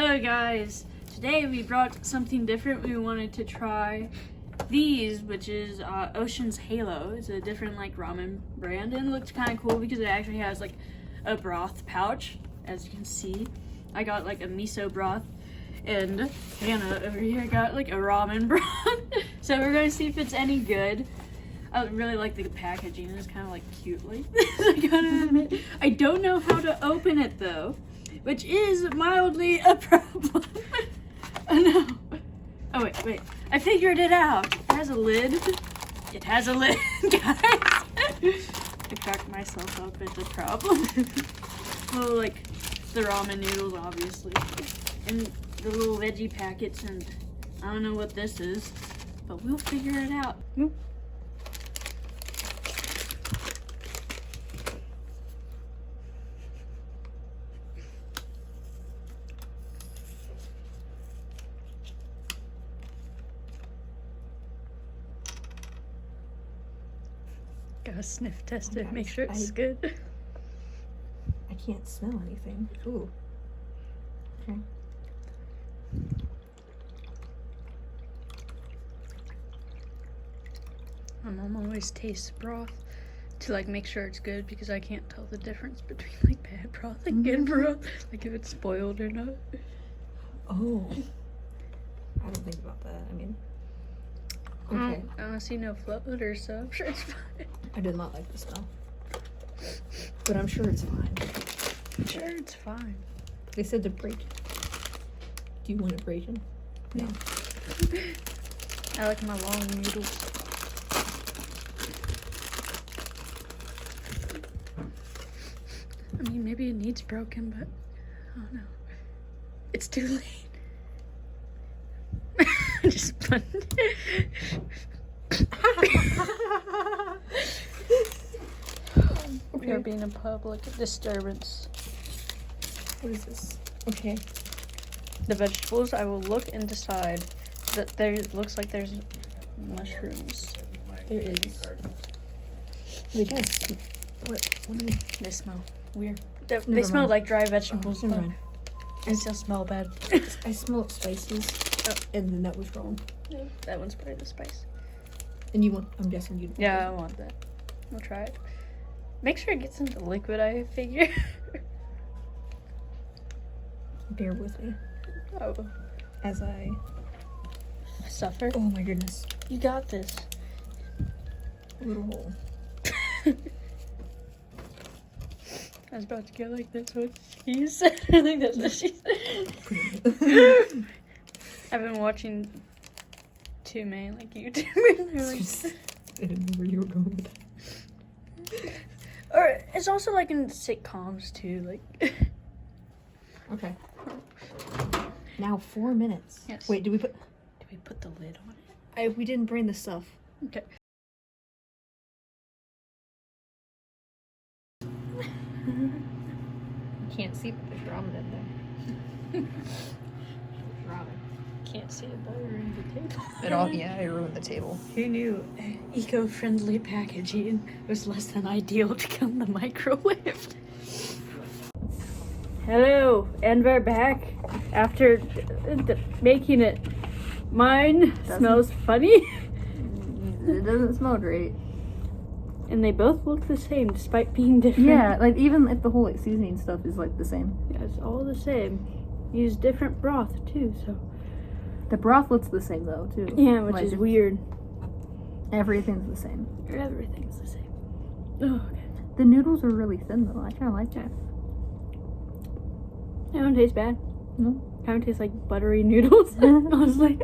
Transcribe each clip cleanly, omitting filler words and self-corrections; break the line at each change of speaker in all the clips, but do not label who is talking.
Hello guys, today we brought something different. We wanted to try these, which is Ocean's Halo. It's a different like ramen brand and it looks kind of cool because it actually has like a broth pouch. As you can see, I got like a miso broth and Hannah over here got like a ramen broth. So we're going to see if it's any good. I really like the packaging. It's kind of like cute like this, I gotta admit. I don't know how to open it though, which is mildly a problem. Oh no. Oh wait. I figured it out. It has a lid. It has a lid, guys. I cracked myself up at the problem. Well, like the ramen noodles, obviously. And the little veggie packets, and I don't know what this is, but we'll figure it out. Gotta sniff test it, make sure it's good.
I can't smell anything. Ooh. Okay.
My mom always tastes broth to like make sure it's good because I can't tell the difference between like bad broth and good broth, like if it's spoiled or not.
Oh. I don't think about that. I mean, okay.
I don't see no floater, so I'm sure it's fine.
I did not like the smell, but I'm sure it's fine.
I'm sure it's fine.
They said to break it. Do you want to break them? No.
I like my long noodles. I mean, maybe it needs broken, but I don't know. It's too late. Just fun. We are being a public disturbance.
What is this? Okay.
The vegetables, I will look and decide that there looks like there's mushrooms.
There is. They guys. What do you?
They smell weird. They smell like dry vegetables.
Never mind.
I still smell bad.
I smelled spices, and then that was wrong.
No, that one's probably the spice.
And you want? I'm guessing you.
Yeah, I want that. We'll try it. Make sure it gets into liquid, I figure.
Bear with me.
Oh.
As I
Suffer.
Oh my goodness.
You got this.
A little hole.
I was about to go like that's what she said. I think that's what she said. I've been watching too many like YouTubers.
I didn't know where you were going with that.
Or it's also like in sitcoms too, like.
Okay. Now 4 minutes.
Yes.
Wait, did we put
the lid on it?
we didn't bring the stuff.
Okay.
You can't see, but there's ramen in there. Ramen.
Can't see it, but I ruined the table.
I ruined the table.
Who knew eco-friendly packaging was less than ideal to come in the microwave? Hello, and we're back after making it. Mine smells funny.
It doesn't smell great.
And they both look the same despite being different.
Yeah, like even if the whole like seasoning stuff is like the same.
Yeah, it's all the same. Use different broth too, so.
The broth looks the same though too.
Yeah, which
like,
is weird.
Everything's the same.
Everything's the same. Oh, okay.
The noodles are really thin though. I kind of like that.
It don't taste bad.
No.
Kind of tastes like buttery noodles, honestly.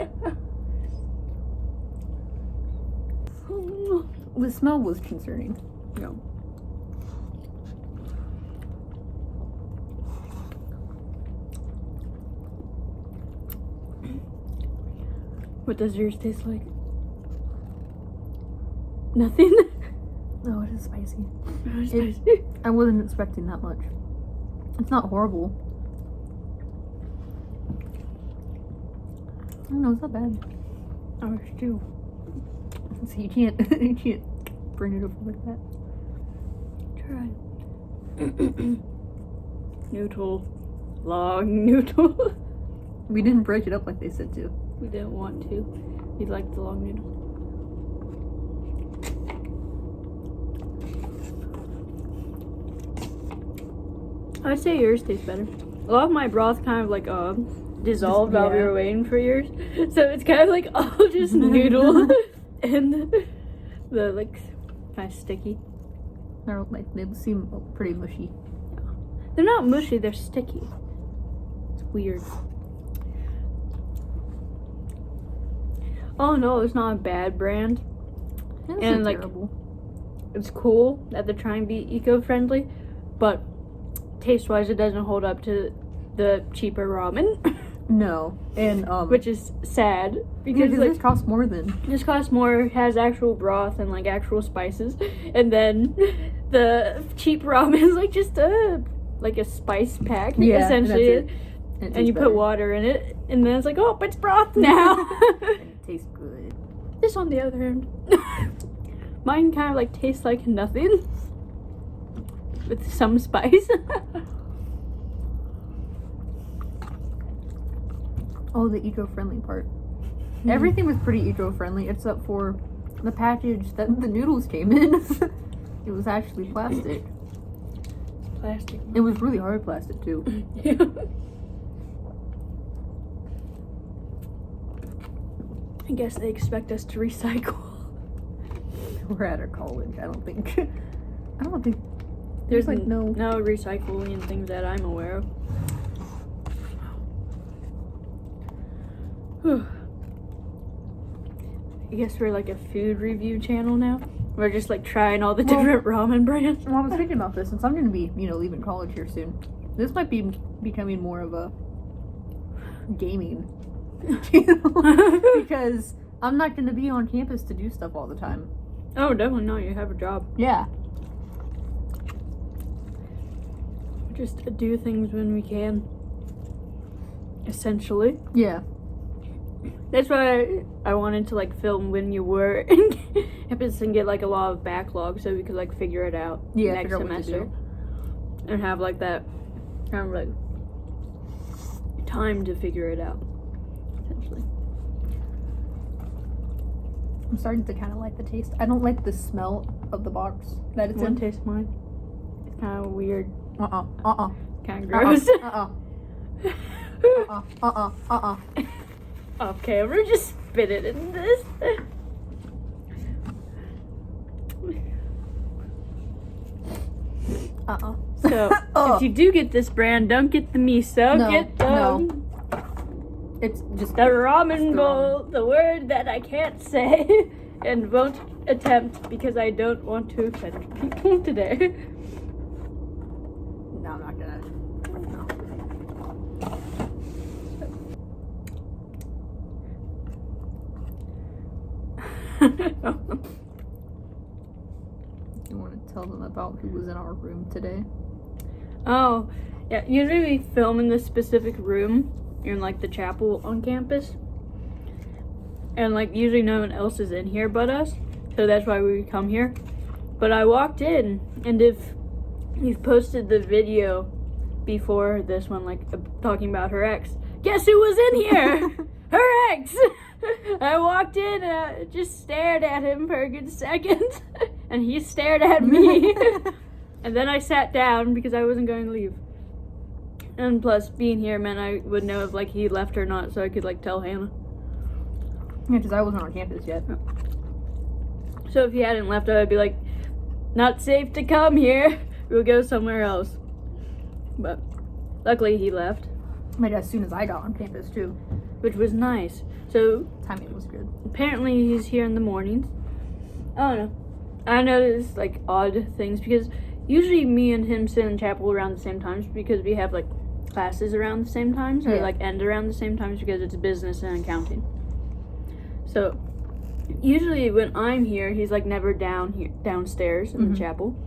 The smell was concerning.
No. What does yours taste like? Nothing?
No, it is spicy.
Oh, it's spicy.
I wasn't expecting that much. It's not horrible. I don't know, it's not bad.
Ours too.
So you can't bring it over like that.
Try. Noodle. Long noodle.
We didn't break it up like they said to.
We didn't want to. We liked the long noodle. I'd say yours tastes better. A lot of my broth kind of like dissolved while we were waiting for yours, so it's kind of like all just noodle and the like kind of sticky.
They're like, they seem pretty mushy.
They're not mushy, they're sticky. It's weird. Oh no, it's not a bad brand.
That's
And,
not
like,
terrible.
It's cool that they're trying to be eco-friendly, but taste-wise it doesn't hold up to the cheaper ramen.
No, and
Which is sad because
because
like
this costs more than.
this costs more, has actual broth and like actual spices, and then the cheap ramen is like just a spice pack essentially, and you put water in it, and then it's like, oh, it's broth now.
And it tastes good.
This on the other hand, mine kind of like tastes like nothing with some spice.
Oh, the eco-friendly part. Everything was pretty eco-friendly except for the package that the noodles came in. It was actually plastic.
Plastic.
It was really hard plastic too.
Yeah. I guess they expect us to recycle.
We're at a college. I don't think
There's
like
no recycling and things that I'm aware of. I guess we're like a food review channel now. We're just like trying all the different ramen brands.
Well, I was thinking about this since I'm going to be, leaving college here soon. This might be becoming more of a gaming channel because I'm not going to be on campus to do stuff all the time.
Oh, definitely not. You have a job.
Yeah.
Just do things when we can. Essentially.
Yeah.
That's why I wanted to like film when you were in campus and get like a lot of backlog so we could like figure it out next semester. And have like that kind of like time to figure it out. Essentially.
I'm starting to kind of like the taste. I don't like the smell of the box that it's in.
Taste mine. It's kind of weird. Kind of gross. Off camera, just spit it in this. So, if you do get this brand, don't get the miso. Get
It's just
the ramen bowl, the word that I can't say and won't attempt because I don't want to offend people today.
No, I'm not gonna. You want to tell them about who was in our room today?
Oh, yeah. Usually we film in this specific room in like the chapel on campus, and like usually no one else is in here but us, so that's why we come here. But I walked in, and if you've posted the video before this one, like talking about her ex, guess who was in here? Her ex. I walked in and I just stared at him for a good second, and he stared at me. And then I sat down because I wasn't going to leave. And plus, being here meant I would know if like he left or not, so I could like tell Hannah.
Yeah, because I wasn't on campus yet.
So if he hadn't left, I would be like, not safe to come here. We'll go somewhere else. But luckily he left.
Like as soon as I got on campus too.
Which was nice. So
Timing was good.
apparently he's here in the mornings. I don't know. I noticed like odd things because usually me and him sit in chapel around the same times because we have like classes around the same times or like end around the same times because it's business and accounting. So usually when I'm here, he's like never downstairs in the chapel.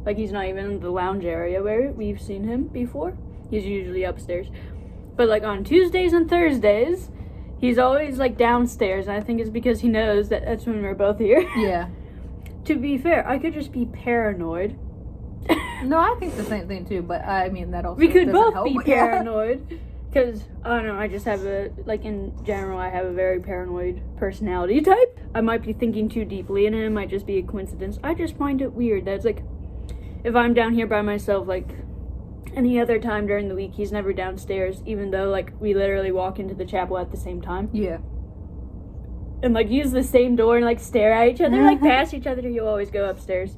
Like he's not even in the lounge area where we've seen him before. He's usually upstairs. But like on Tuesdays and Thursdays, he's always like downstairs, and I think it's because he knows that that's when we're both here.
Yeah.
To be fair, I could just be paranoid.
No, I think the same thing too, but I mean that also
We could
doesn't
both
help.
be paranoid. Because, I don't know, I just have in general, I have a very paranoid personality type. I might be thinking too deeply, and it might just be a coincidence. I just find it weird that it's like, if I'm down here by myself, like, any other time during the week, he's never downstairs, even though, like, we literally walk into the chapel at the same time.
Yeah.
And, like, use the same door and, like, stare at each other, like, past each other. You'll always go upstairs.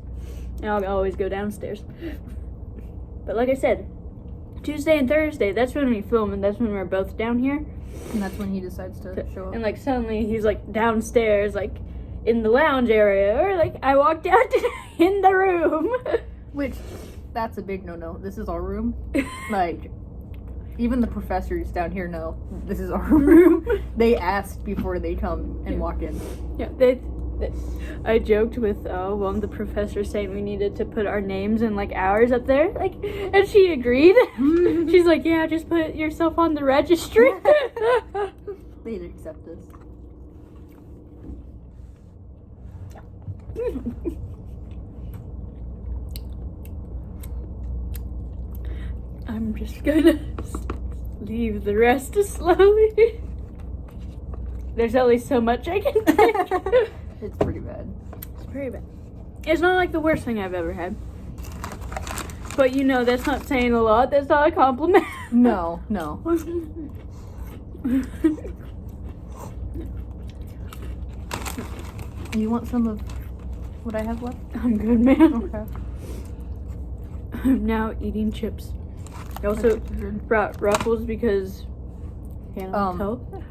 And I'll always go downstairs. But like I said, Tuesday and Thursday, that's when we film, and that's when we're both down here.
And that's when he decides to show up.
And, like, suddenly he's, like, downstairs, like, in the lounge area, or, like, I walked out in the room.
Which, that's a big no-no. This is our room. Like, even the professors down here know this is our room. They ask before they come and walk in.
Yeah, I joked with one of the professors saying we needed to put our names and like hours up there, like, and she agreed. She's like, yeah, just put yourself on the registry.
They'd accept this.
I'm just gonna leave the rest slowly. There's only so much I can take.
It's pretty bad.
It's pretty bad. It's not like the worst thing I've ever had. But you know, that's not saying a lot. That's not a compliment.
No. You want some of what I have left?
I'm good, man.
Okay.
I'm now eating chips. I also brought Ruffles because Hannah help.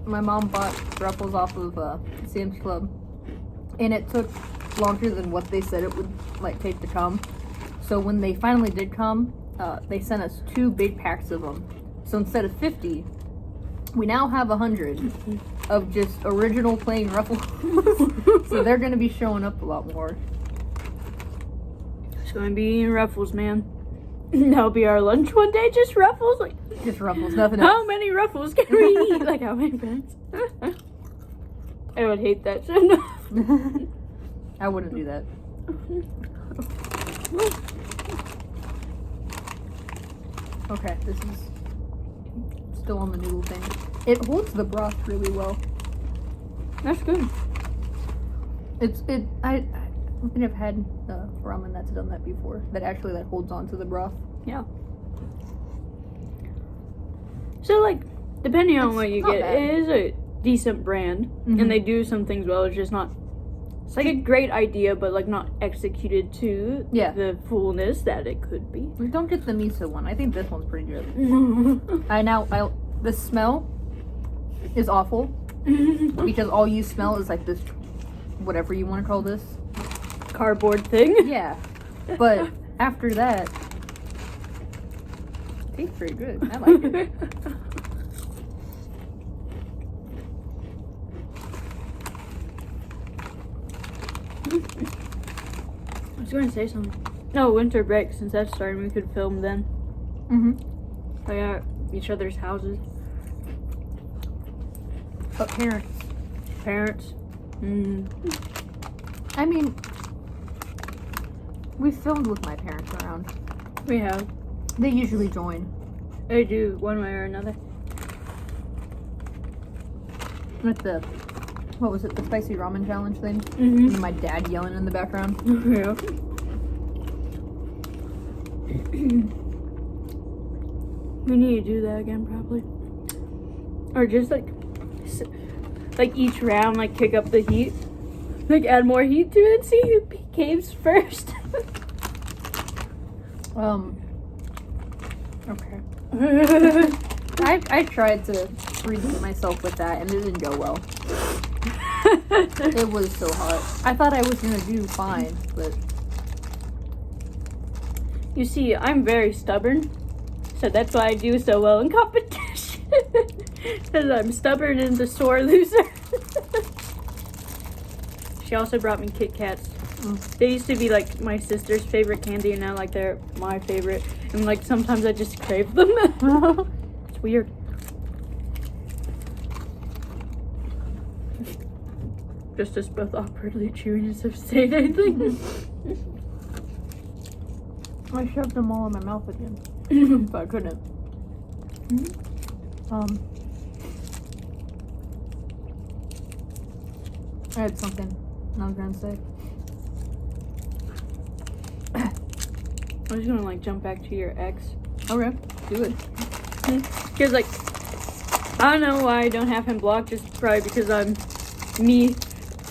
My mom bought Ruffles off of Sam's Club, and it took longer than what they said it would like take to come. So when they finally did come, they sent us 2 big packs of them. So instead of 50, we now have 100 of just original plain Ruffles. So they're gonna be showing up a lot more.
It's gonna be eating Ruffles, man. That'll be our lunch one day, just Ruffles. Like,
just Ruffles, nothing else.
How many Ruffles can we eat? Like, how many bags? I would hate that shit.
I wouldn't do that. Okay, this is still on the noodle thing. It holds the broth really well.
That's good.
I don't think I've had ramen that's done that before. That actually like holds on to the broth.
Yeah. So like, depending on what you get,
bad.
it is a decent brand, and they do some things well. It's just not. It's like a great idea, but like not executed to the fullness that it could be.
Don't get the miso one. I think this one's pretty good. The smell is awful because all you smell is like this, whatever you want to call this,
cardboard thing.
Yeah, but after that, it tastes pretty good. I like it.
I was going to say something. No, winter break. Since that's starting, we could film then. Like at each other's houses.
But
Parents.
I mean, we filmed with my parents around.
We have.
They usually join.
They do, one way or another.
With the, what was it, the spicy ramen challenge thing? And my dad yelling in the background.
Yeah. We need to do that again, probably. Or just like each round, like kick up the heat. Like add more heat to it and see who caves first.
Okay. I tried to redeem myself with that and it didn't go well. It was so hot. I thought I was gonna do fine, but
you see, I'm very stubborn, so that's why I do so well in competition. Because I'm stubborn and a sore loser. She also brought me Kit Kats. They used to be like my sister's favorite candy, and now like they're my favorite. And like sometimes I just crave them. It's weird. Just us both awkwardly chewing instead of saying anything.
I shoved them all in my mouth again. But I couldn't. I had something I was gonna say.
I'm just gonna like jump back to your ex.
Okay, do it.
Because like, I don't know why I don't have him blocked. Just probably because I'm me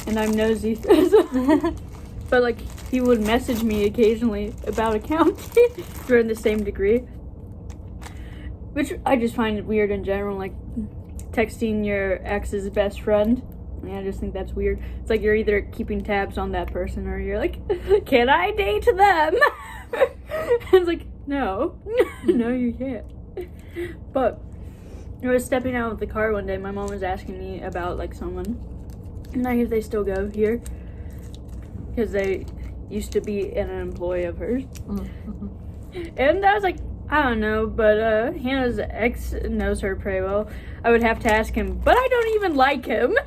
and I'm nosy. But like, he would message me occasionally about accounting. We're in the same degree, which I just find weird in general. Like texting your ex's best friend. Yeah, I just think that's weird. It's like you're either keeping tabs on that person or you're like, can I date them? It's like, no. No, you can't. But I was stepping out of the car one day. My mom was asking me about like someone. And like if they still go here. Because they used to be an employee of hers.
Mm-hmm.
And I was like, I don't know, but Hannah's ex knows her pretty well. I would have to ask him, but I don't even like him.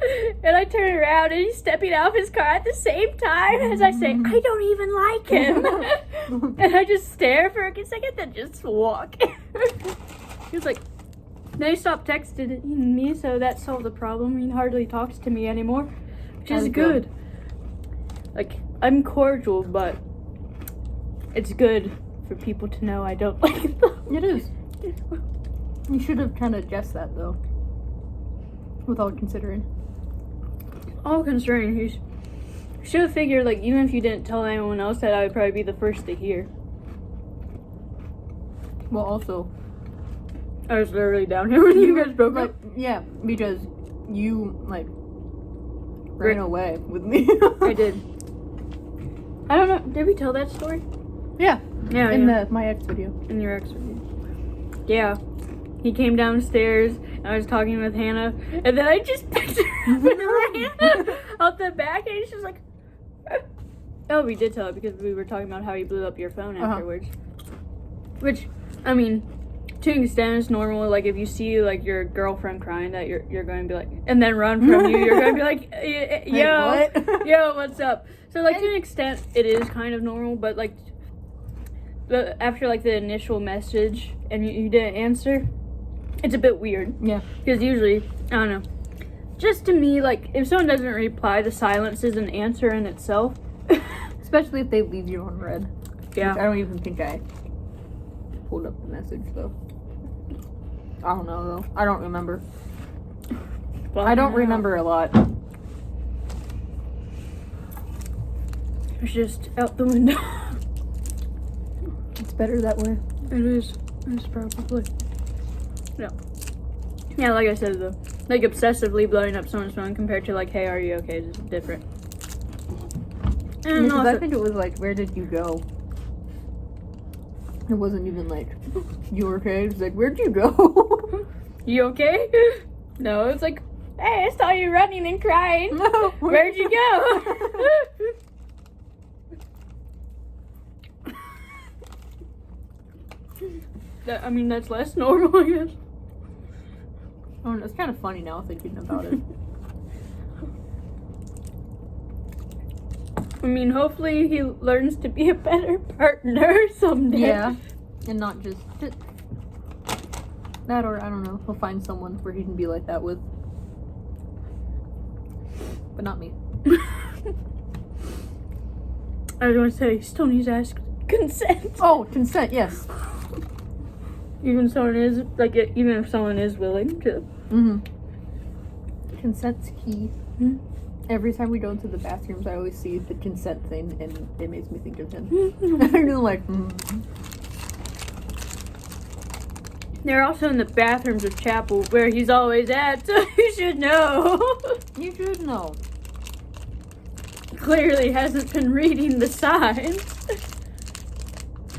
And I turn around and he's stepping out of his car at the same time as I say, I don't even like him. And I just stare for a second, then just walk. He was like, then he stopped texting me, so that solved the problem. He hardly talks to me anymore, which is good. Like, I'm cordial, but it's good for people to know I don't like them.
It is. You should have kind of guessed that, though. Without considering.
All concerning, you should have figured, like, even if you didn't tell anyone else, that I would probably be the first to hear.
Well, also,
I was literally down here when you guys broke up.
Yeah, because you, like, ran away with me.
I did. I don't know, did we tell that story?
Yeah.
Yeah,
in my ex video.
In your ex video. Yeah. He came downstairs, and I was talking with Hannah, and then I just picked her up and ran out the back, and she's like, oh, we did tell it because we were talking about how he blew up your phone afterwards. Which, I mean, to an extent it's normal. Like, if you see, like, your girlfriend crying, that you're going to be like, and then run from you, you're going to be like, yo,
what?
Yo, what's up? So, like, to an extent, it is kind of normal, but, like, after, like, the initial message, and you didn't answer, it's a bit weird.
Yeah.
Because usually, I don't know, just to me, like, if someone doesn't reply, the silence is an answer in itself.
Especially if they leave you on red.
Yeah.
Which I don't even think I pulled up the message, though. I don't know, though. I don't remember.
Well,
I don't remember a lot.
It's just out the window.
It's better that way.
It is. It's probably. Yeah. Yeah, like I said, though. Like, obsessively blowing up someone's phone compared to, like, hey, are you okay? Is different. And
Because
also,
I think it was like, where did you go? It wasn't even like, you okay? It's like, where'd you go?
you okay? No, it's like, hey, I saw you running and crying.
No,
Where'd you go? I mean, that's less normal, I guess.
Oh, it's kind of funny now thinking about it.
I mean, hopefully he learns to be a better partner someday.
Yeah. And not just that, or I don't know, he'll find someone where he can be like that with. But not me.
I was going to say, still needs to ask consent.
Oh, consent, yes.
Even if someone is willing to.
Mm-hmm. Consent's key. Mm-hmm. Every time we go into the bathrooms, I always see the consent thing, and it makes me think of him. I'm just like,
They're also in the bathrooms of chapel, where he's always at, so you should know.
You should know.
Clearly hasn't been reading the signs.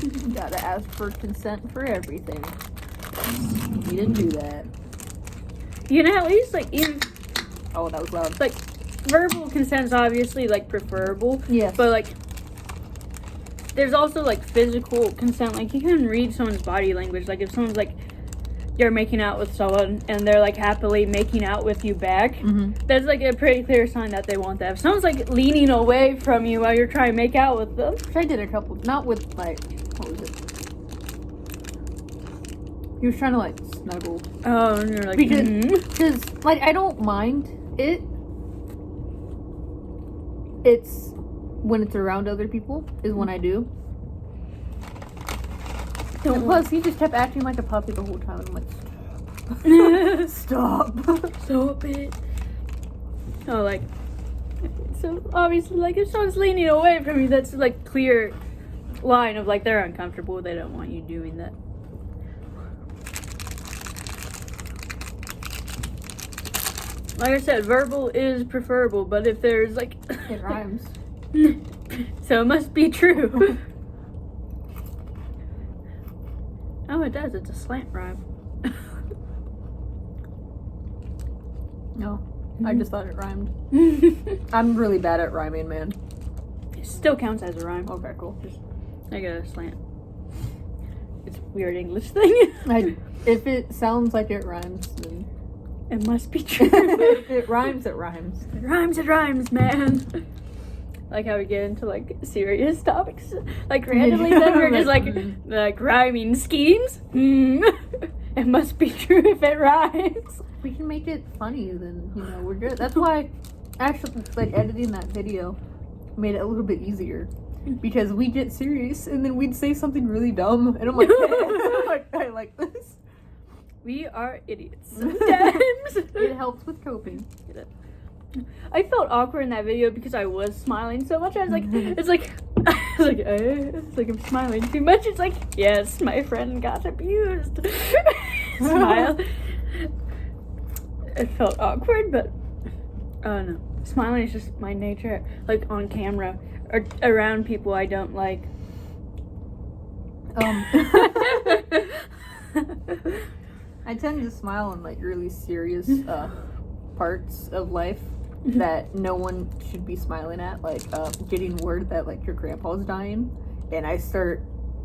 You gotta ask for consent for everything. He didn't do that.
You know, at least, like, even...
Oh, that was loud.
Like, verbal consent's obviously, like, preferable.
Yes.
But, like, there's also, like, physical consent. Like, you can read someone's body language. Like, if someone's, like, you're making out with someone and they're, like, happily making out with you back, that's, like, a pretty clear sign that they want that. If someone's, like, leaning away from you while you're trying to make out with them.
I did a couple, not with, like, what was it? He was trying to like snuggle.
Oh, and you're like,
Because like I don't mind it. It's when it's around other people is when I do. And plus, he just kept acting like a puppy the whole time. And I'm like, stop.
Stop it. Oh, like, so obviously, like, if someone's leaning away from you, that's like clear line of like they're uncomfortable. They don't want you doing that. Like I said, verbal is preferable, but if there's like
It rhymes.
so it must be true. Oh, it does. It's a slant rhyme.
No, I just thought it rhymed. I'm really bad at rhyming, man.
It still counts as a rhyme.
Okay, cool.
Just I got a slant. It's a weird English thing.
If it sounds like it rhymes, then
It must be true.
if it rhymes, it rhymes.
It rhymes, man. Like how we get into like serious topics, like randomly. Then we're just like rhyming schemes. It must be true if it rhymes.
We can make it funny, then we're good. That's why, actually, like editing that video made it a little bit easier because we get serious and then we'd say something really dumb, and I'm like, I like this.
We are idiots sometimes.
It helps with coping.
I felt awkward in that video because I was smiling so much. I was like, it's like I'm smiling too much. It's like, yes, my friend got abused. Smile. It felt awkward, but oh no, smiling is just my nature. Like on camera or around people I don't like.
I tend to smile in like really serious parts of life that no one should be smiling at, like getting word that like your grandpa's dying, and I start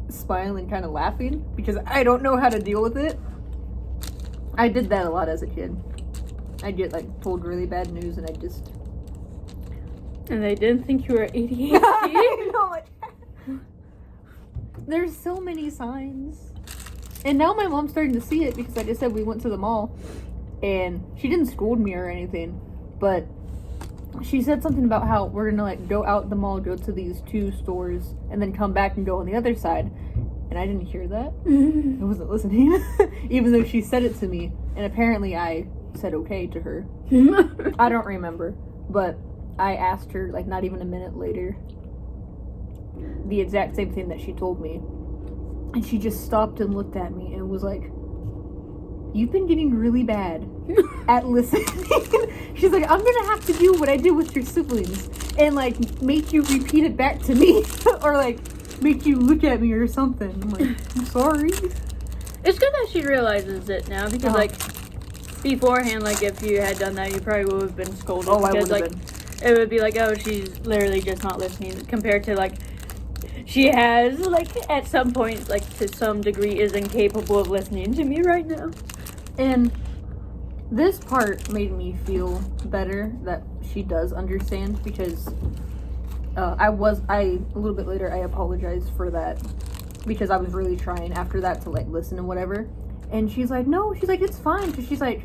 smiling, kind of laughing because I don't know how to deal with it. I did that a lot as a kid. I'd get like told really bad news, and I just
and they didn't think you were ADHD.
I know, like, there's so many signs, and now my mom's starting to see it because, like I said, we went to the mall, and she didn't scold me or anything, but she said something about how we're gonna like go out the mall, go to these 2 stores, and then come back and go on the other side. And I didn't hear that. I wasn't listening, even though she said it to me. And apparently I said okay to her. I don't remember, but I asked her like not even a minute later the exact same thing that she told me, and she just stopped and looked at me and was like, "You've been getting really bad at listening." She's like, "I'm gonna have to do what I did with your siblings and like make you repeat it back to me or like make you look at me or something." I'm like, "I'm sorry."
It's good that she realizes it now because like beforehand, like if you had done that, you probably would have been scolded.
Oh, I
because
would have
like
been.
it would be like, oh, she's literally just not listening, compared to like she has like at some point, like to some degree, is incapable of listening to me right now.
And this part made me feel better that she does understand, because a little bit later I apologized for that because I was really trying after that to like listen and whatever. And she's like, no, she's like, it's fine. Because she's like,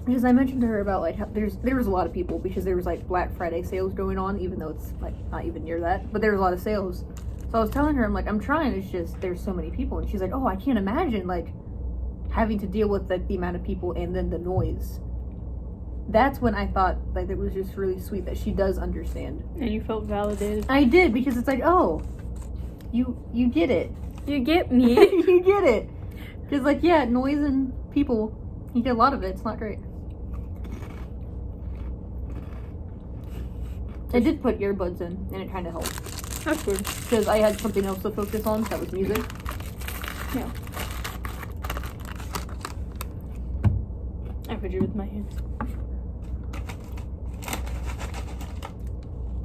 because I mentioned to her about like how there was a lot of people because there was like Black Friday sales going on, even though it's like not even near that, but there was a lot of sales. So I was telling her, I'm like, I'm trying, it's just there's so many people. And she's like, oh, I can't imagine like having to deal with the amount of people and then the noise. That's when I thought like it was just really sweet that she does understand.
And you felt validated.
I did, because it's like, oh, you get it.
You get me.
You get it. Because like, yeah, noise and people, you get a lot of it. It's not great. I did put earbuds in, and it kind of helped.
That's good.
Because I had something else to focus on, that was music.
Yeah. I fidget with my hands.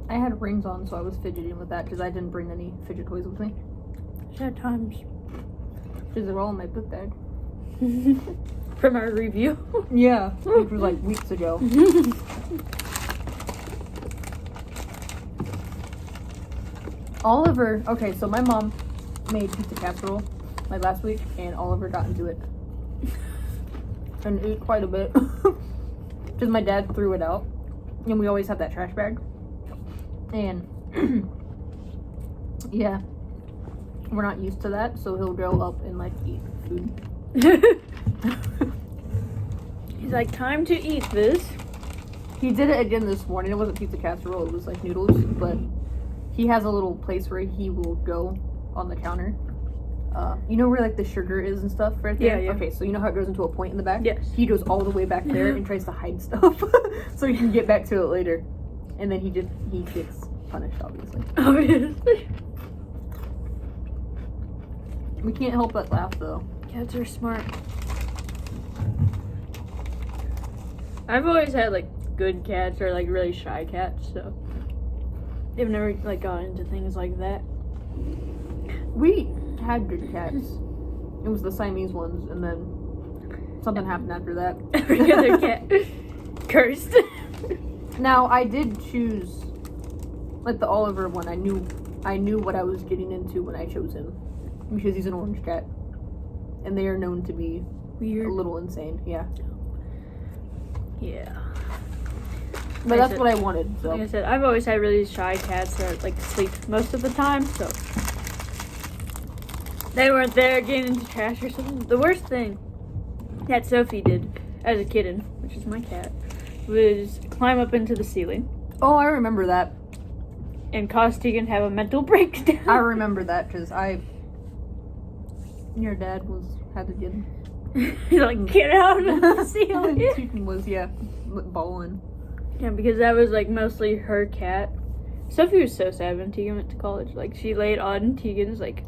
I had rings on, so I was fidgeting with that because I didn't bring any fidget toys with me.
Sad times.
Because they're all in my book bag.
From our review.
Yeah, which was like weeks ago. Oliver, okay, so my mom made pizza casserole like last week, and Oliver got into it and ate quite a bit because my dad threw it out, and we always have that trash bag, and yeah, we're not used to that, so he'll go up and like eat food.
He's like, time to eat this.
He did it again this morning. It wasn't pizza casserole, it was like noodles, but he has a little place where he will go on the counter. You know where like the sugar is and stuff right there?
Yeah.
Okay, so you know how it goes into a point in the back?
Yes.
He goes all the way back there and tries to hide stuff so he can get back to it later. And then he gets punished, obviously.
Obviously.
We can't help but laugh though.
Cats are smart. I've always had like good cats or like really shy cats, so they've never like gone into things like that.
We had good cats. It was the Siamese ones, and then something happened after that.
Every other cat cursed.
Now I did choose like the Oliver one. I knew what I was getting into when I chose him because he's an orange cat, and they are known to be
Weird.
a little insane. Yeah,
Yeah.
but
Like
that's
I
what I wanted. So
Like I said, I've always had really shy cats that like sleep most of the time, so they weren't there getting into trash or something. The worst thing that Sophie did as a kitten, which is my cat, was climb up into the ceiling
oh, I remember that.
and cause Tegan to have a mental breakdown.
I remember that because your dad had to get him.
He's like, get out of the ceiling.
Tegan was bawling.
Yeah, because that was like mostly her cat. Sophie was so sad when Tegan went to college. Like, she laid on Tegan's like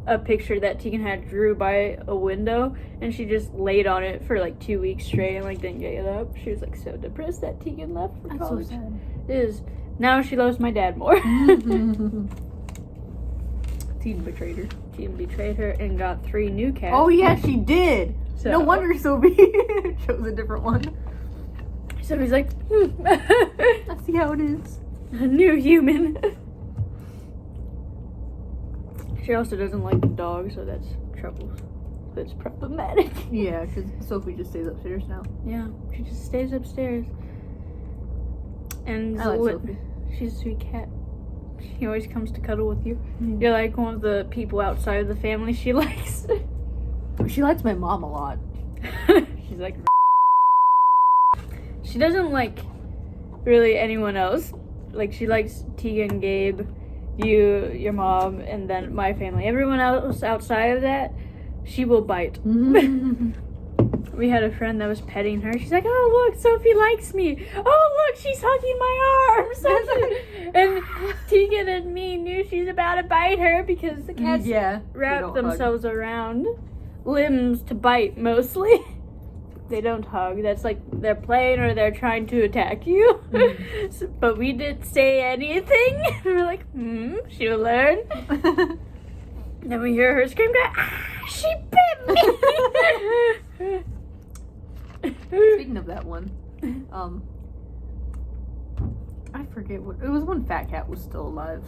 a picture that Tegan had drew by a window, and she just laid on it for like 2 weeks straight and like didn't get it up. She was like so depressed that Tegan left for
That's
college.
so sad.
It is. Now she loves my dad more.
Tegan betrayed her.
Tegan betrayed her and got 3 new cats.
Oh yeah, she did.
So,
No wonder Sophie chose a different one.
Sophie's like,
I see how it is.
a new human. She also doesn't like dogs, so that's trouble. That's problematic.
Yeah, because Sophie just stays upstairs now.
Yeah, she just stays upstairs. And
I like Sophie.
she's a sweet cat. She always comes to cuddle with you.
Mm.
You're like one of the people outside of the family she likes.
She likes my mom a lot.
She's like, she doesn't like really anyone else. Like, she likes Tegan, Gabe, you, your mom, and then my family. Everyone else outside of that, she will bite. We had a friend that was petting her. She's like, oh, look, Sophie likes me. Oh, look, she's hugging my arms. And Tegan and me knew she's about to bite her because the cats wrap themselves around limbs to bite mostly. They don't hug. That's like they're playing or they're trying to attack you. But we didn't say anything. We're like, she'll learn. Then we hear her scream, she bit me.
Speaking of that one, I forget what it was when Fat Cat was still alive.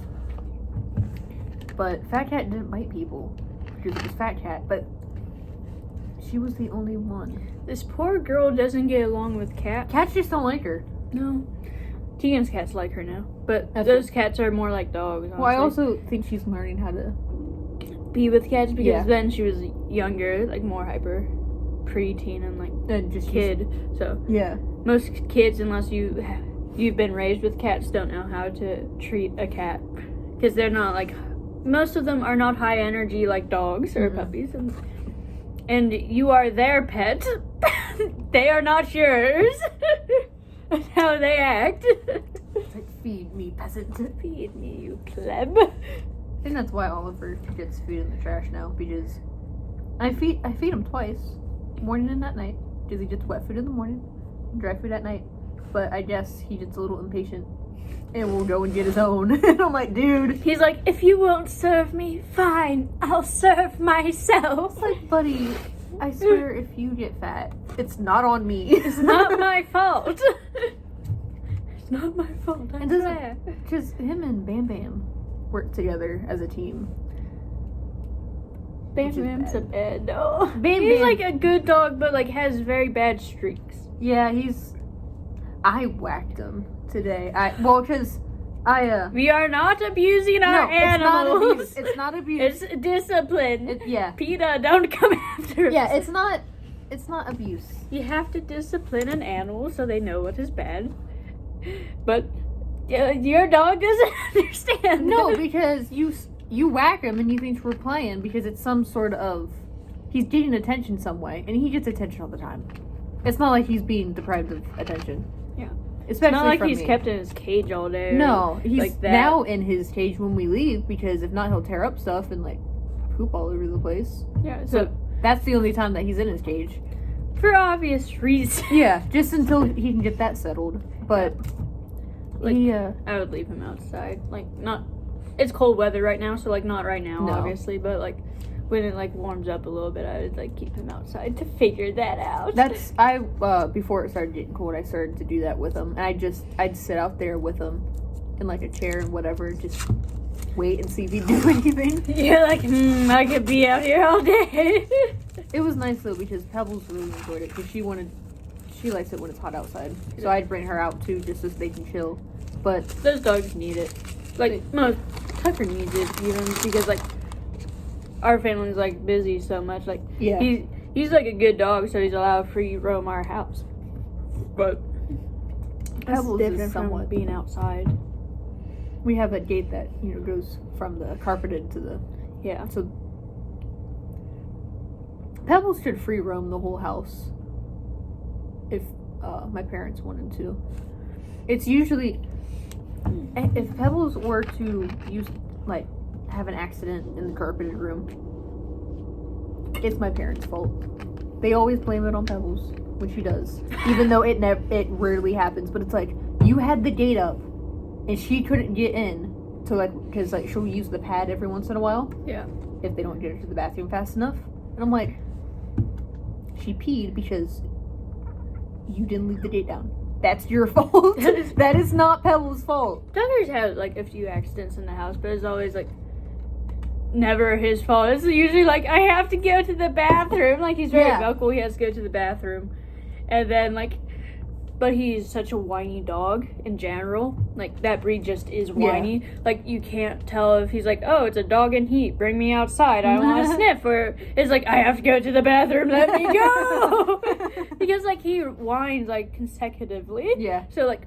But Fat Cat didn't bite people because it was Fat Cat, but she was the only one.
This poor girl doesn't get along with cats.
Cats just don't like her.
No. Tegan's cats like her now. But
That's
those cats are more like dogs, honestly.
Well, I also think she's learning how to
be with cats because then she was younger, like more hyper preteen and like
just
kid. So
yeah.
Most kids, unless you've been raised with cats, don't know how to treat a cat because they're not like, most of them are not high energy like dogs or puppies, and you are their pet. They are not yours. That's how they act.
It's like, feed me, peasant.
Feed me, you pleb.
I think that's why Oliver gets food in the trash now, because I feed him twice, morning and at night, because he gets wet food in the morning, dry food at night. But I guess he gets a little impatient and will go and get his own. And I'm like, dude.
He's like, if you won't serve me, fine, I'll serve myself.
It's like, buddy, I swear if you get fat, it's not on me.
It's not my fault. It's not my fault. I swear.
Because him and Bam Bam work together as a team.
Bam
which is
Bam's a
bad.
bad dog.
Bam
He's
Bam-
like a good dog, but like has very bad streaks.
Yeah, I whacked him today. Because
We are not abusing our animals.
It's not abuse.
It's discipline.
Yeah.
PETA, don't come after us.
Yeah, it's not abuse.
You have to discipline an animal so they know what is bad. But your dog doesn't understand.
No, because you whack him and he thinks we're playing because it's some sort of he's getting attention some way, and he gets attention all the time. It's not like he's being deprived of attention.
Yeah.
Especially
It's not like
from
he's
me.
kept in his cage all day.
No, he's
like that.
now in his cage when we leave because if not, he'll tear up stuff and like poop all over the place.
Yeah,
So that's the only time that he's in his cage.
for obvious reasons.
Yeah, just until he can get that settled. But
Like,
he,
I would leave him outside. Like, not. It's cold weather right now, so like not right now,
No.
obviously. But like when it like warms up a little bit, I would like keep him outside to figure that out.
that's before it started getting cold, I started to do that with him, and I'd sit out there with him in like a chair and whatever, just wait and see if he'd do anything.
You're like, I could be out here all day.
It was nice though because Pebbles really enjoyed it because she likes it when it's hot outside. So I'd bring her out too just so they can chill. But
Those dogs need it. Like, Tucker needs it even because like our family's like busy so much. Like,
yeah,
he's like a good dog, so he's allowed free roam our house. But that's
Pebbles
different
is
from
somewhat.
being outside.
We have a gate that goes from the carpeted to the
Yeah.
so. Pebbles should free roam the whole house if my parents wanted to. It's usually if Pebbles were to have an accident in the carpeted room, it's my parents' fault. They always blame it on Pebbles when she does, even though it rarely happens. But it's like you had the gate up, and she couldn't get in because she'll use the pad every once in a while.
Yeah.
If they don't get her to the bathroom fast enough, and I'm like, she peed because you didn't leave the gate down. That's your fault. That is not Pebbles' fault.
Tucker's had like a few accidents in the house, but it's always like never his fault. It's usually like I have to go to the bathroom. Like he's very vocal. He has to go to the bathroom, and then but he's such a whiny dog in general. Like that breed just is whiny.
Yeah.
Like you can't tell if he's like, oh, it's a dog in heat. Bring me outside. I want to sniff. Or it's like I have to go to the bathroom. Let me go. Because like he whines like consecutively.
Yeah.
So like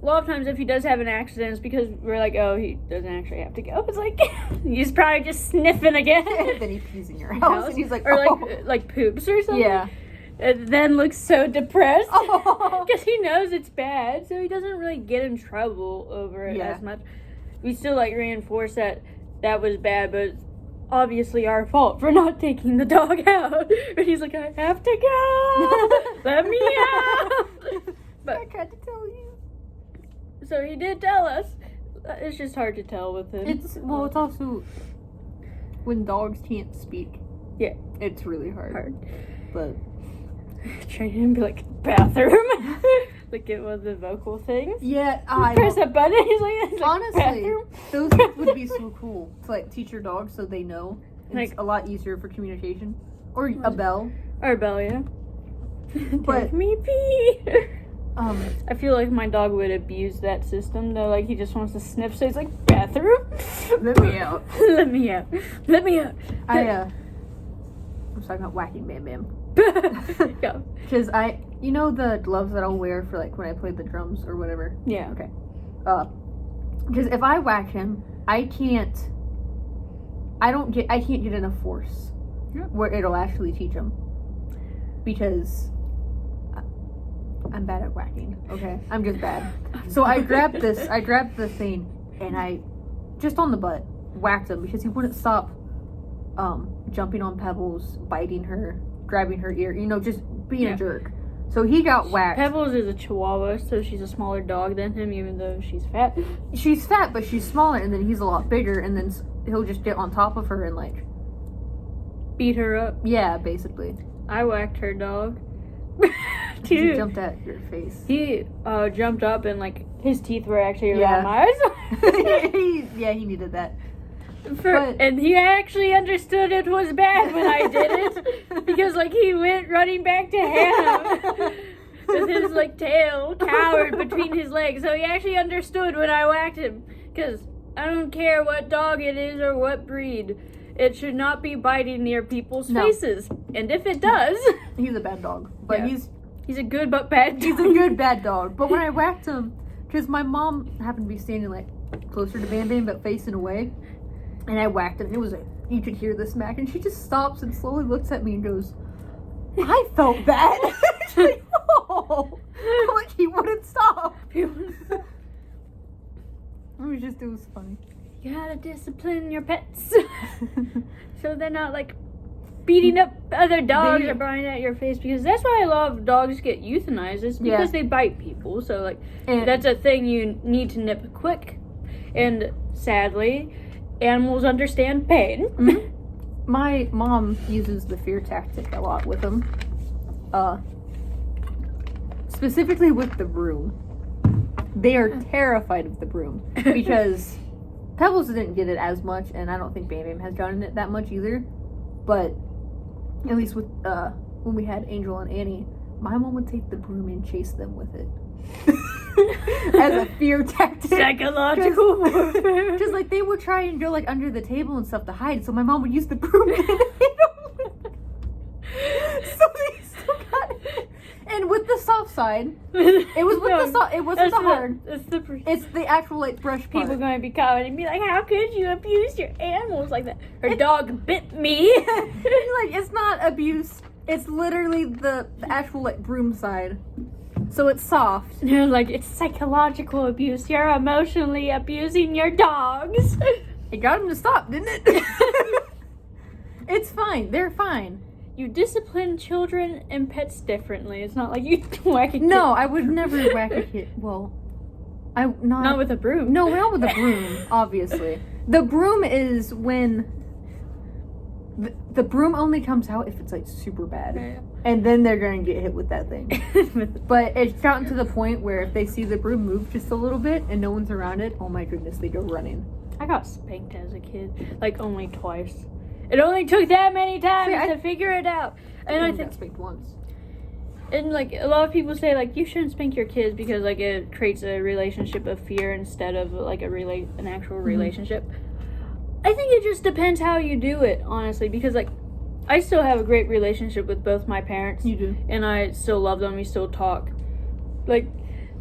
a lot of times if he does have an accident, it's because we're like, oh, he doesn't actually have to go. It's like he's probably just sniffing again.
Then he pees in your house, and he's like,
or
oh.
like poops or something.
Yeah.
And then looks so depressed
Oh.
because he knows it's bad, so he doesn't really get in trouble over it as much. We still like reinforce that was bad, but it's obviously our fault for not taking the dog out. But he's like, I have to go. Let me out. But
I tried to tell you.
so he did tell us. It's just hard to tell with him.
It's also when dogs can't speak.
Yeah.
It's really hard. But
Train him to be like, bathroom. Like it was the vocal things.
yeah,
Press a button. He's like
honestly,
bathroom.
those would be so cool to like teach your dogs so they know. It's
Like-
a lot easier for communication. Or a bell.
Or Belia.
But-
Take me pee. I feel like my dog would abuse that system though. Like he just wants to sniff, so he's like, bathroom.
Let me out.
Let me out. Let me out.
I was talking about whacking Bam Bam.
Yeah.
Because the gloves that I'll wear for like when I play the drums or whatever.
Yeah.
Okay. Because if I whack him, I can't get enough force where it'll actually teach him. Because I'm bad at whacking. Okay, I'm just bad. So I grabbed the thing, and I just on the butt whacked him because he wouldn't stop jumping on Pebbles, biting her, grabbing her ear, just being a jerk. So he got whacked.
Pebbles is a Chihuahua, so she's a smaller dog than him, even though she's fat.
She's fat, but she's smaller, and then he's a lot bigger, and then he'll just get on top of her and like
Beat her up.
yeah, basically.
I whacked her dog.
He
Dude.
jumped at your face.
He jumped up and like his teeth were actually
Yeah.
around my eyes.
Yeah, he needed that.
And he actually understood it was bad when I did it. Because, like, he went running back to Hannah with his, like, tail cowered between his legs. So he actually understood when I whacked him. Because I don't care what dog it is or what breed. It should not be biting near people's faces. And if it does...
He's a bad dog. But
he's a good but bad dog.
He's a good bad dog. But when I whacked him, because my mom happened to be standing, like, closer to Bam Bam but facing away. And I whacked him. It was like, you could hear the smack. And she just stops and slowly looks at me and goes, I felt bad. She's like, oh. Like, he wouldn't stop. It was funny.
You gotta discipline your pets. So they're not, like, beating up other dogs or biting at your face. Because that's why a lot of dogs get euthanized. Is because they bite people. So, like, that's a thing you need to nip quick. And sadly... animals understand pain.
Mm-hmm. My mom uses the fear tactic a lot with them. Specifically with the broom. They are terrified of the broom. Because Pebbles didn't get it as much, and I don't think Bam Bam has gotten it that much either. But at least with when we had Angel and Annie, my mom would take the broom and chase them with it. As a fear tactic.
Psychological warfare.
Because, like, they would try and go, like, under the table and stuff to hide, so my mom would use the broom and hit them. So they still got it. And with the soft side, it was with the soft, it wasn't the hard. It's the actual, like, brush part.
People going to be commenting and be like, how could you abuse your animals like that? Her dog bit me.
Like, it's not abuse. It's literally the actual, like, broom side. So it's soft.
They're like, it's psychological abuse. You're emotionally abusing your dogs.
It got him to stop, didn't it? It's fine. They're fine.
You discipline children and pets differently. It's not like you whack a kid.
No, I would never whack a kid. Well, not
with a broom.
No, not with a broom, obviously. The broom is when... The broom only comes out if it's, like, super bad. Yeah. And then they're going to get hit with that thing. But it's gotten to the point where if they see the broom move just a little bit and no one's around it, oh my goodness, they go running.
I got spanked as a kid. Like, only twice. It only took that many times to figure it out. And I think...
got spanked once.
And, like, a lot of people say, like, you shouldn't spank your kids because, like, it creates a relationship of fear instead of, like, an actual relationship. I think it just depends how you do it, honestly, because, like, I still have a great relationship with both my parents.
You do.
And I still love them. We still talk. Like,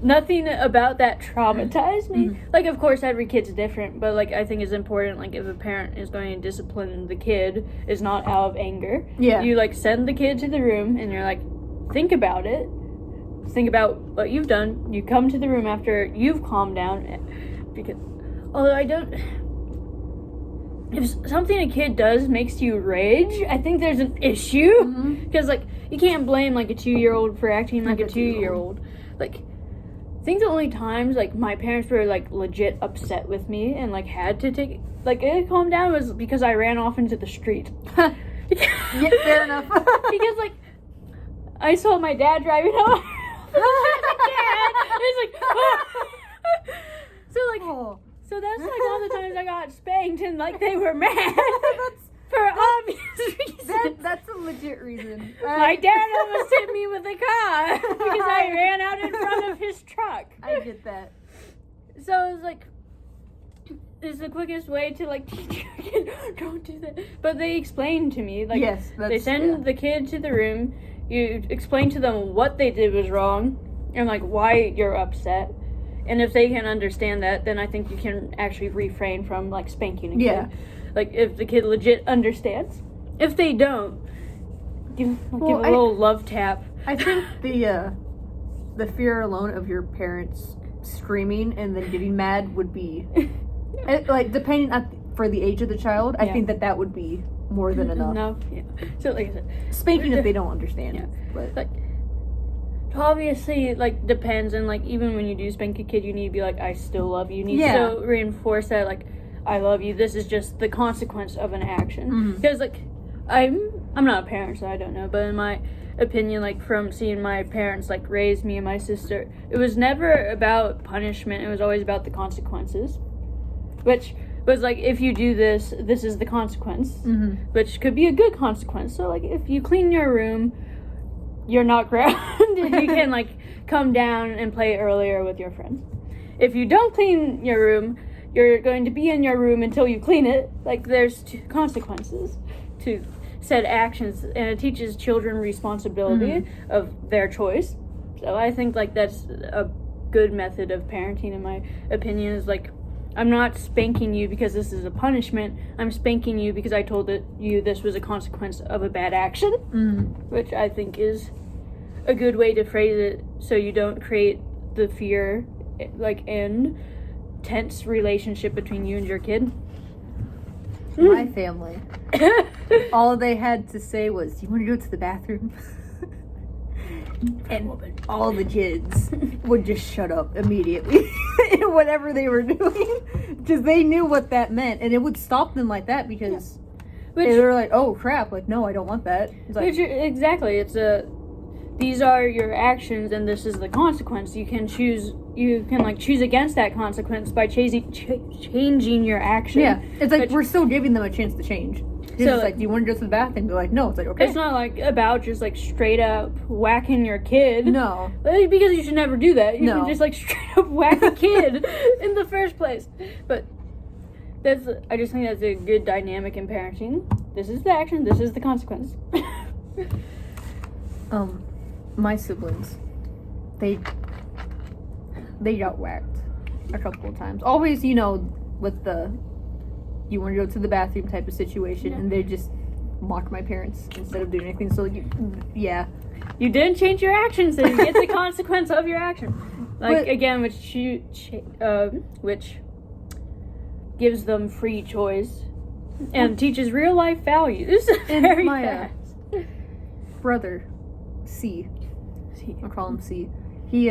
nothing about that traumatized me. Mm-hmm. Like, of course, every kid's different, but, like, I think it's important, like, if a parent is going to discipline the kid, it's not out of anger.
Yeah.
You, like, send the kid to the room, and you're like, think about it. Think about what you've done. You come to the room after you've calmed down. Because, although I don't... If something a kid does makes you rage, I think there's an issue. Because, like, you can't blame, like, a 2-year-old for acting like a 2-year-old. Like, I think the only times, like, my parents were, like, legit upset with me and, like, had to take, like, it calmed down was because I ran off into the street.
Yeah, fair enough.
Because, like, I saw my dad driving home. It's like, so, like... Oh. So that's, like, all the times I got spanked and, like, they were mad. For obvious reasons.
That's a legit reason.
My dad almost hit me with a car because I ran out in front of his truck.
I get that.
So it was like, it's the quickest way to, like, teach your kid, don't do that. But they explained to me, like,
yes,
they send the kid to the room, you explain to them what they did was wrong and, like, why you're upset. And if they can understand that, then I think you can actually refrain from, like, spanking a kid.
Yeah.
Like, if the kid legit understands. If they don't, give a little love tap.
I think the fear alone of your parents screaming and then getting mad would be, like, depending for the age of the child, I think that would be more than enough.
Enough, yeah. So, like I said,
spanking if they don't understand.
Yeah.
But,
like, obviously, it, like, depends, and, like, even when you do spank a kid, you need to be like, I still love you. You need to reinforce that, like, I love you. This is just the consequence of an action. Because, like, I'm not a parent, so I don't know, but in my opinion, like, from seeing my parents, like, raise me and my sister, it was never about punishment. It was always about the consequences. Which, was like, if you do this, this is the consequence, which could be a good consequence. So like, if you clean your room, you're not grounded. You can like come down and play earlier with your friends. If you don't clean your room, you're going to be in your room until you clean it. Like, there's two consequences to said actions, and it teaches children responsibility of their choice. So I think like that's a good method of parenting, in my opinion. Is like, I'm not spanking you because this is a punishment. I'm spanking you because I told you this was a consequence of a bad action, which I think is a good way to phrase it, so you don't create the fear, like, and tense relationship between you and your kid.
My family, all they had to say was, "You want to go to the bathroom?" And all the kids would just shut up immediately in whatever they were doing, because they knew what that meant, and it would stop them like that, because they were like, "Oh crap! Like, no, I don't want that." It's like,
exactly, it's these are your actions, and this is the consequence. You can choose. You can like choose against that consequence by changing your action.
Yeah, it's like we're still giving them a chance to change. So it's like, do you want to go to the bathroom? They're like, no. It's like, okay.
It's not like about just like straight up whacking your kid.
No,
because you should never do that. You can just like straight up whack a kid in the first place. But I just think that's a good dynamic in parenting. This is the action. This is the consequence.
My siblings, they got whacked a couple of times. Always, with the you want to go to the bathroom type of situation, and they just mock my parents instead of doing anything. So,
you didn't change your actions, so you get the consequence of your action. Like, again, which gives them free choice and teaches real life values.
And
very
my
fast.
Brother, C. I'll call him C. He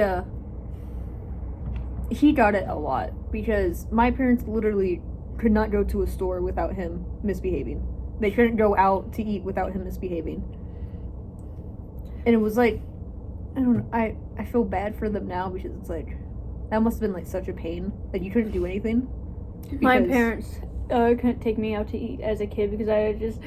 got it a lot because my parents literally could not go to a store without him misbehaving. They couldn't go out to eat without him misbehaving. And it was like, I don't know, I feel bad for them now, because it's like, that must have been like such a pain. Like, you couldn't do anything.
My parents couldn't take me out to eat as a kid because I had just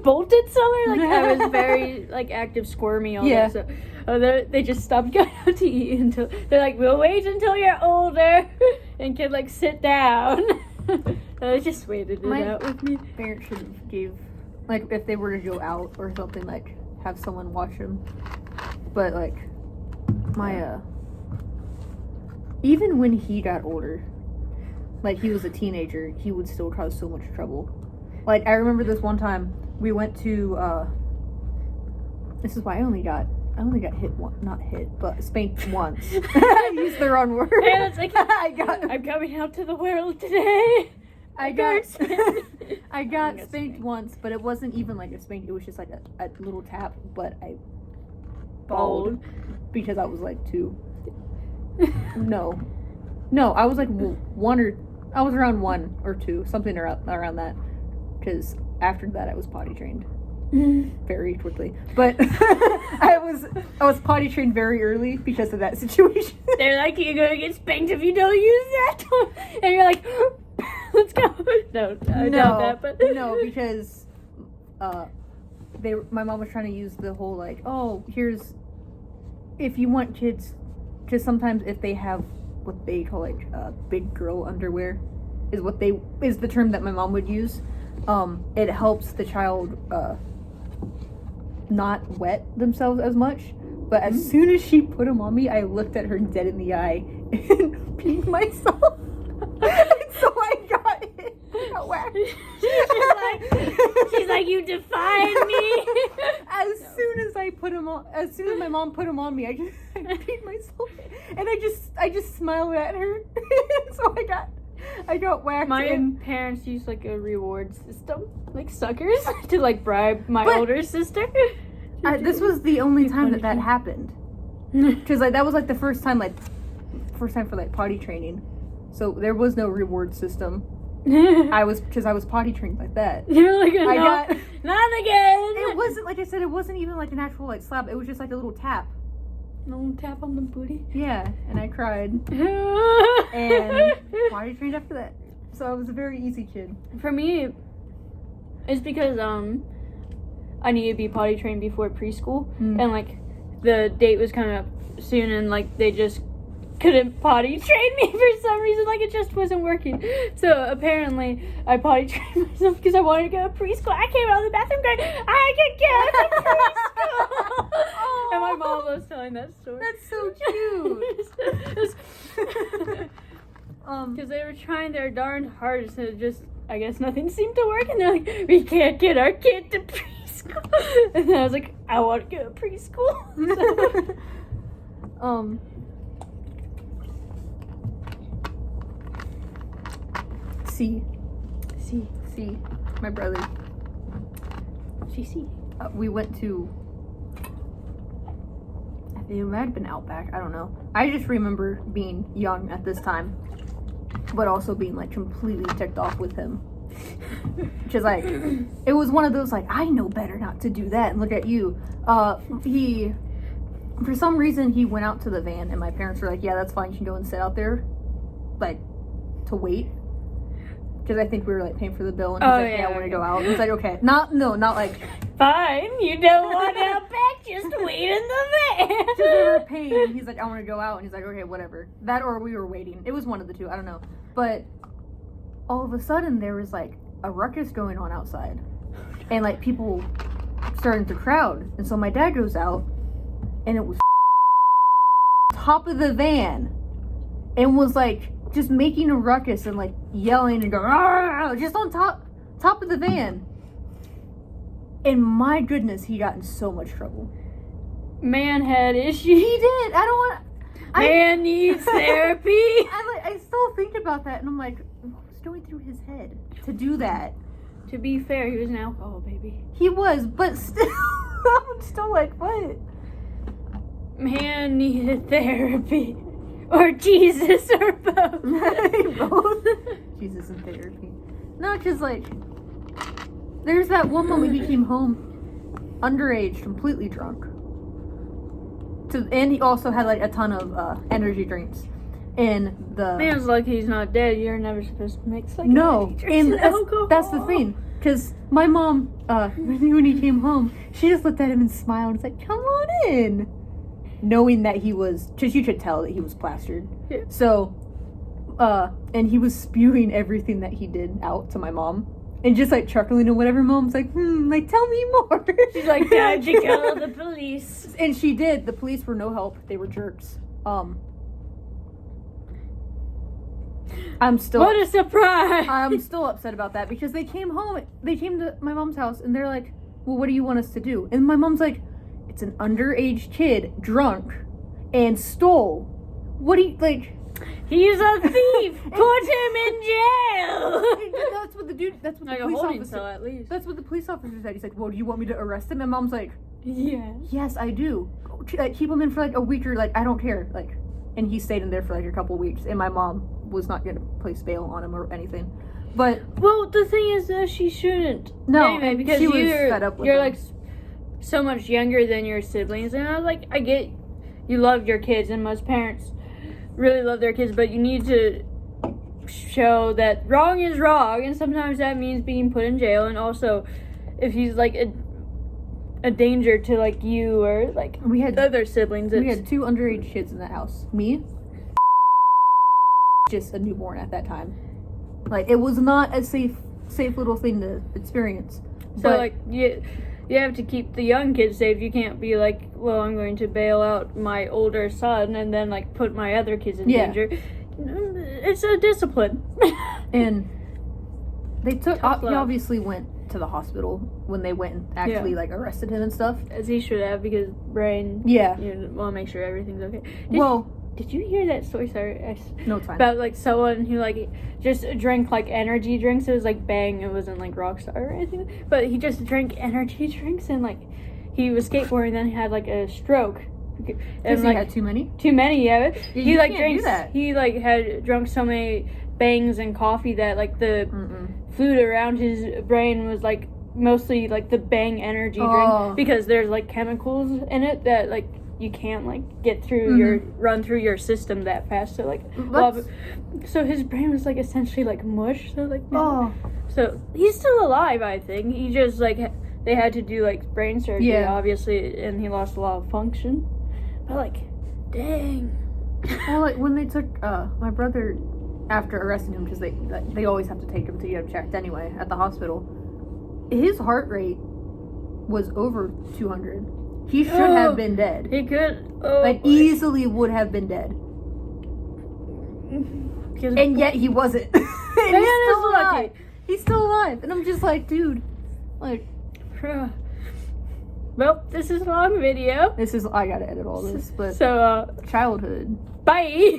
bolted somewhere. Like, I was very like active, squirmy, all that. So they just stopped going out to eat until they're like, we'll wait until you're older and can like sit down. I just waited it out with me.
Parents should have gave, like, if they were to go out or something, like, have someone watch them. But like, even when he got older, like, he was a teenager, he would still cause so much trouble. Like, I remember this one time we went to this is why I only got not hit, but spanked once. I used the wrong word.
Yeah, it's like, I'm coming out to the world today.
I got spanked once, but it wasn't even like a spank. It was just like a little tap, but I bawled because I was like 2. No, I was like I was around 1 or 2, something around that. Because after that, I was potty trained very quickly. But I was potty trained very early because of that situation.
They're like, you're gonna get spanked if you don't use that, and you're like, let's go. No, I doubt that, but
no, because my mom was trying to use the whole like, oh, here's, if you want kids, because sometimes if they have what they call like big girl underwear, is the term that my mom would use. It helps the child not wet themselves as much. But as soon as she put them on me, I looked at her dead in the eye and peed myself. And so I got it. I got whacked.
She's like, you defied me.
As soon as my mom put them on me, I peed myself, and I just smiled at her. So I got whacked.
My parents use like a reward system, like suckers, to like bribe my older sister.
This was the only time that happened, because like that was like the first time for like potty training, so there was no reward system. I was potty trained like that.
You're like, not again.
It wasn't, like I said, it wasn't even like an actual like slap. It was just like a little tap.
A little tap on the booty.
Yeah, and I cried. And potty trained after that. So I was a very easy kid.
For me, it's because I need to be potty trained before preschool, and like the date was coming up soon, and like they just couldn't potty train me for some reason. Like it just wasn't working. So apparently I potty trained myself because I wanted to go to preschool. I came out of the bathroom going, I can go to preschool. And my mom was telling that story.
That's so cute.
Because they were trying their darn hardest, and it just, I guess nothing seemed to work, and they're like, we can't get our kid to preschool. And then I was like, I want to go to preschool.
C, my brother.
C.
We went to, I think it might have been Outback, I don't know. I just remember being young at this time, but also being like completely ticked off with him. Which is like, it was one of those like, I know better not to do that, and look at you. He, for some reason, he went out to the van, and my parents were like, yeah, that's fine, you can go and sit out there, like, to wait. Because I think we were like paying for the bill, and he's like, I want to go out. And it's like, okay, not like,
fine, you don't want Outback, just wait in the van.
Because they were paying, and he's like, I want to go out, and he's like, okay, whatever. That or we were waiting. It was one of the two, I don't know. But all of a sudden, there was like a ruckus going on outside, and like people starting to crowd. And so my dad goes out, and it was top of the van, and was like just making a ruckus and like yelling and going just on top of the van. And my goodness, he got in so much trouble.
Man had issues.
He did. I don't want.
Man needs therapy.
I still think about that, and I'm like, what was going through his head to do that?
To be fair, he was an alcohol baby.
He was, but still, I'm still like, what?
Man needed therapy. Or Jesus, or both.
Both? Jesus and therapy. No, because, like, there's that one moment he came home underage, completely drunk. And he also had, like, a ton of energy drinks. And the...
Man's lucky he's not dead. You're never supposed to mix, like,
no, and
alcohol.
That's the thing. Because my mom, when he came home, she just looked at him and smiled and was like, come on in. Knowing that he was, because you could tell that he was plastered.
Yeah.
So, and he was spewing everything that he did out to my mom. And just like chuckling and whatever. Mom's like, like, tell me more.
She's like, time to call the police.
And she did. The police were no help. They were jerks. I'm still...
What a surprise!
I'm still upset about that because they came home. They came to my mom's house and they're like, well, what do you want us to do? And my mom's like, it's an underage kid, drunk, and stole. What do you, like...
He's a thief! Put him in jail!
That's what the dude, that's what
like
the police officer...
cell, at least.
That's what the police officer said. He's like, well, do you want me to arrest him? And mom's like,
yeah.
Yes, I do. Like, keep him in for like a week or like, I don't care. Like, and he stayed in there for like a couple weeks, and my mom was not going to place bail on him or anything. But...
Well, the thing is that she shouldn't.
No,
anyway, because
she was fed up with
you're
him.
like so much younger than your siblings, and I was like, I get you love your kids, and most parents really love their kids, but you need to show that wrong is wrong, and sometimes that means being put in jail. And also, if he's like a danger to like you or like
we had
other siblings,
we had 2 underage kids in that house. Me, just a newborn at that time. Like, it was not a safe little thing to experience.
So
but,
like you have to keep the young kids safe. You can't be like, well, I'm going to bail out my older son and then like put my other kids in danger. It's a discipline.
And they took, he obviously went to the hospital when they went and actually like arrested him and stuff.
As he should have, because brain.
Yeah.
You want to make sure everything's okay. Did you hear that story? Sorry.
No, it's fine.
About like someone who like just drank like energy drinks. It was like Bang. It wasn't like Rockstar or anything. But he just drank energy drinks and like he was skateboarding. And then he had like a stroke.
Because he had too many.
Too many, yeah. He like
drank that.
He like had drunk so many Bangs and coffee that like the fluid around his brain was like mostly like the Bang energy drink, because there's like chemicals in it that like you can't like get through run through your system that fast. So like, so his brain was like essentially like mush. So like, so he's still alive, I think. He just like they had to do like brain surgery, obviously, and he lost a lot of function. But like, dang.
Well, like when they took my brother after arresting him, because they always have to take him to get checked anyway at the hospital. His heart rate was over 200. He should have been dead.
He could,
easily would have been dead. And yet he wasn't. And he's still alive. He's still alive, and I'm just like, dude, like.
Well, this is a long video.
I gotta edit all this, but
so
childhood.
Bye.